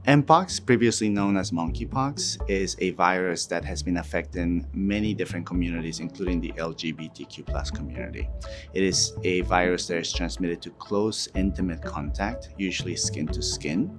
Mpox, previously known as monkeypox, is a virus that has been affecting many different communities, including the LGBTQ+ community. It is a virus that is transmitted to close, intimate contact, usually skin to skin.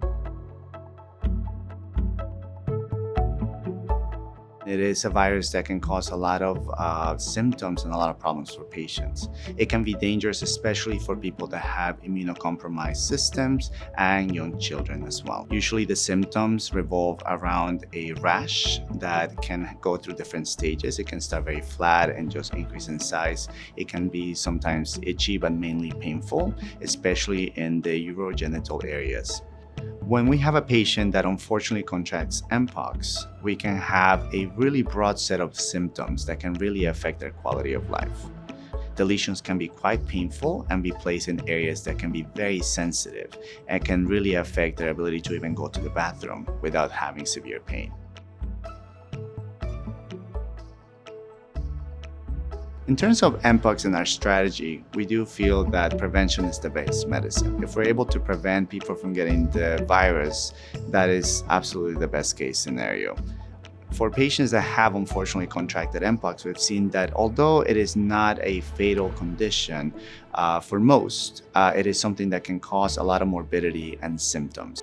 It is a virus that can cause a lot of symptoms and a lot of problems for patients. It can be dangerous, especially for people that have immunocompromised systems and young children as well. Usually the symptoms revolve around a rash that can go through different stages. It can start very flat and just increase in size. It can be sometimes itchy but mainly painful, especially in the urogenital areas. When we have a patient that unfortunately contracts Mpox, we can have a really broad set of symptoms that can really affect their quality of life. The lesions can be quite painful and be placed in areas that can be very sensitive and can really affect their ability to even go to the bathroom without having severe pain. In terms of Mpox and our strategy, we do feel that prevention is the best medicine. If we're able to prevent people from getting the virus, that is absolutely the best case scenario. For patients that have unfortunately contracted Mpox, we've seen that although it is not a fatal condition for most, it is something that can cause a lot of morbidity and symptoms.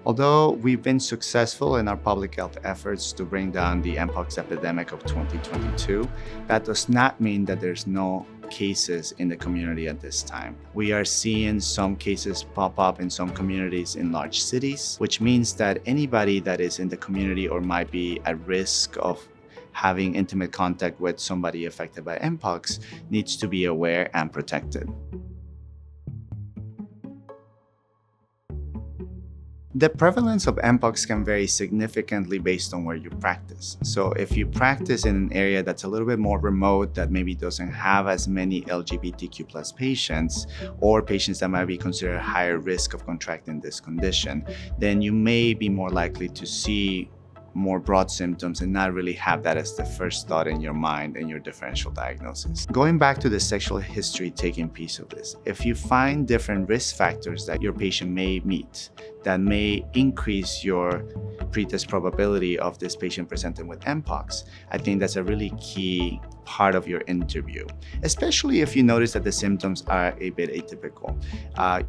Although we've been successful in our public health efforts to bring down the Mpox epidemic of 2022, that does not mean that there's no cases in the community at this time. We are seeing some cases pop up in some communities in large cities, which means that anybody that is in the community or might be at risk of having intimate contact with somebody affected by Mpox needs to be aware and protected. The prevalence of Mpox can vary significantly based on where you practice. So if you practice in an area that's a little bit more remote, that maybe doesn't have as many LGBTQ+ patients, or patients that might be considered higher risk of contracting this condition, then you may be more likely to see more broad symptoms and not really have that as the first thought in your mind in your differential diagnosis. Going back to the sexual history taking piece of this, if you find different risk factors that your patient may meet that may increase your pretest probability of this patient presenting with Mpox, I think that's a really key part of your interview, especially if you notice that the symptoms are a bit atypical.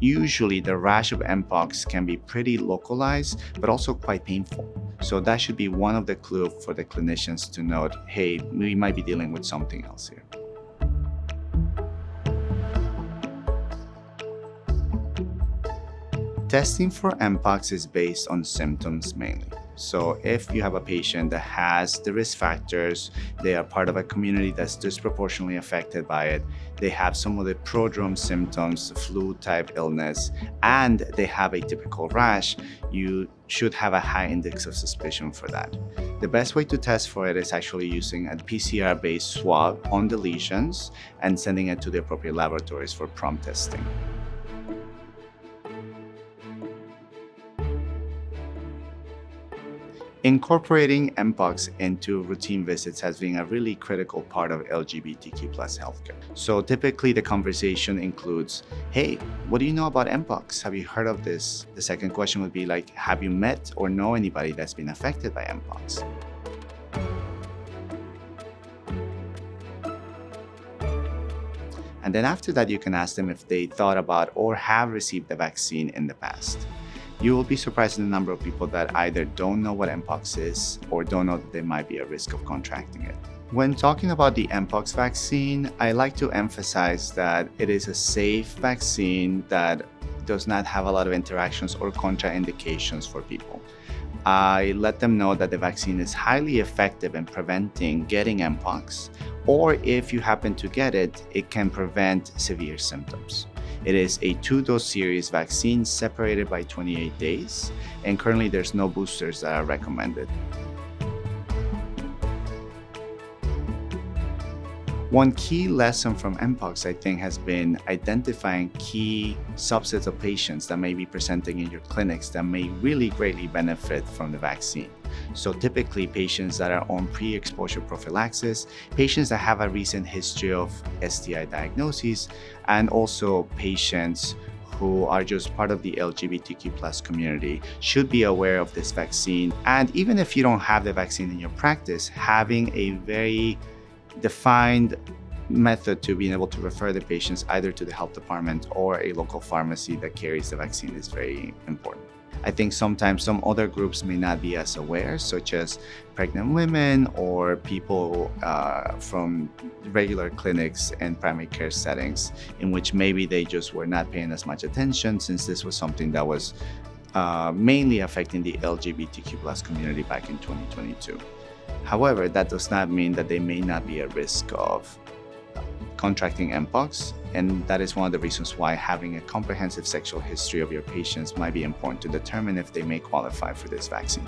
Usually the rash of Mpox can be pretty localized, but also quite painful. So that should be one of the clues for the clinicians to note, hey, we might be dealing with something else here. Testing for Mpox is based on symptoms mainly. So if you have a patient that has the risk factors, they are part of a community that's disproportionately affected by it, they have some of the prodrome symptoms, flu-type illness, and they have a typical rash, you should have a high index of suspicion for that. The best way to test for it is actually using a PCR-based swab on the lesions and sending it to the appropriate laboratories for prompt testing. Incorporating Mpox into routine visits has been a really critical part of LGBTQ+ healthcare. So typically the conversation includes, hey, what do you know about Mpox? Have you heard of this? The second question would be like, have you met or know anybody that's been affected by Mpox? And then after that, you can ask them if they thought about or have received the vaccine in the past. You will be surprised in the number of people that either don't know what Mpox is or don't know that they might be at risk of contracting it. When talking about the Mpox vaccine, I like to emphasize that it is a safe vaccine that does not have a lot of interactions or contraindications for people. I let them know that the vaccine is highly effective in preventing getting Mpox, or if you happen to get it, it can prevent severe symptoms. It is a 2-dose series vaccine separated by 28 days, and currently there's no boosters that are recommended. One key lesson from Mpox, I think, has been identifying key subsets of patients that may be presenting in your clinics that may really greatly benefit from the vaccine. So typically patients that are on pre-exposure prophylaxis, patients that have a recent history of STI diagnoses, and also patients who are just part of the LGBTQ plus community should be aware of this vaccine. And even if you don't have the vaccine in your practice, having a very defined method to being able to refer the patients either to the health department or a local pharmacy that carries the vaccine is very important. I think sometimes some other groups may not be as aware, such as pregnant women or people from regular clinics and primary care settings, in which maybe they just were not paying as much attention, since this was something that was mainly affecting the LGBTQ plus community back in 2022. However, that does not mean that they may not be at risk of contracting Mpox, and that is one of the reasons why having a comprehensive sexual history of your patients might be important to determine if they may qualify for this vaccine.